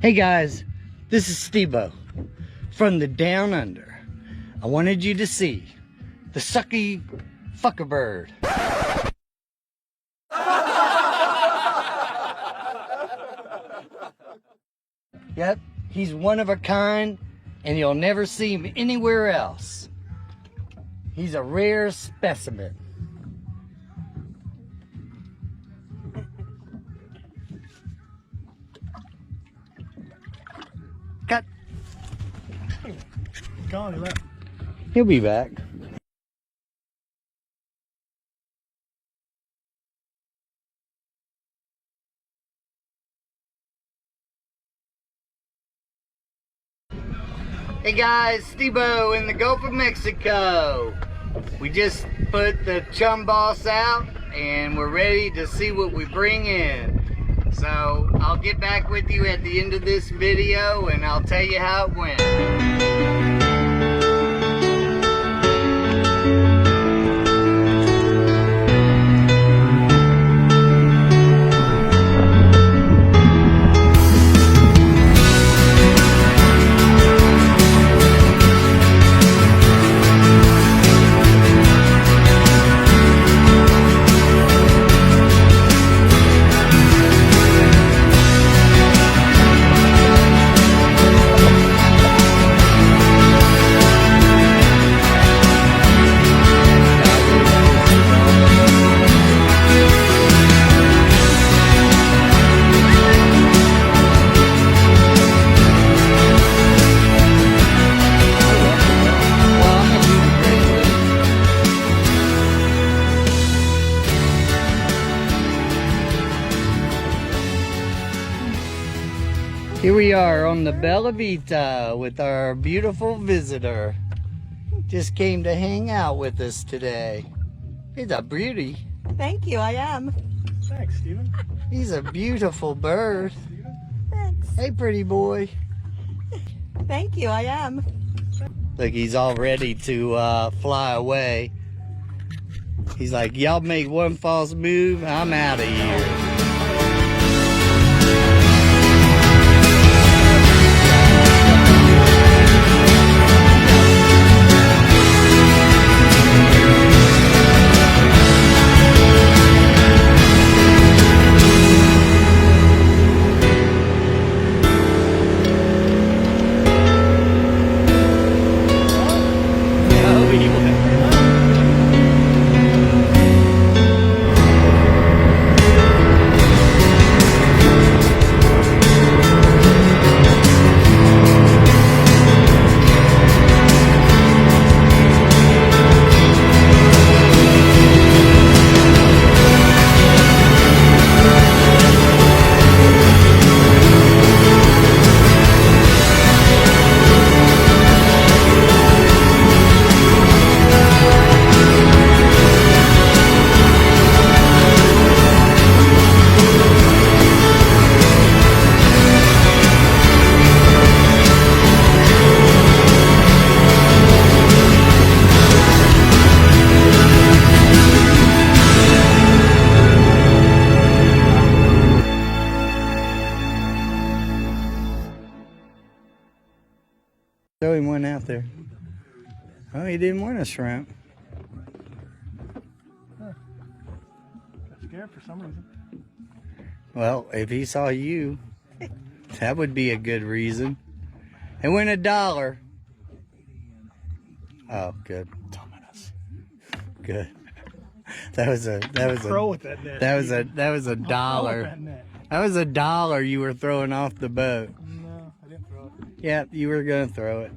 Hey guys, this is Stebo from the Down Under. I wanted you to see the sucky fucker bird. Yep, he's one of a kind and you'll never see him anywhere else. He's a rare specimen. Cut. Gone, he left. He'll be back. Hey guys, Stebo in the Gulf of Mexico. We just put the ChumBoss out and we're ready to see what we bring in. So I'll get back with you at the end of this video and I'll tell you how it went. Here we are on the Bella Vita with our beautiful visitor. Just came to hang out with us today. He's a beauty. Thank you, I am. Thanks, Steven. He's a beautiful bird. Thanks. Hey, pretty boy. Thank you, I am. Look, he's all ready to fly away. He's like, y'all make one false move, I'm out of here. Throw him one out there. Oh, he didn't want a shrimp. Huh. Got scared for some reason. Well, if he saw you, that would be a good reason. And win $1. Oh, good. Good. That was a Throw with that net. that was a dollar. That was $1 you were throwing off the boat. No, I didn't throw it. Yeah, you were gonna throw it.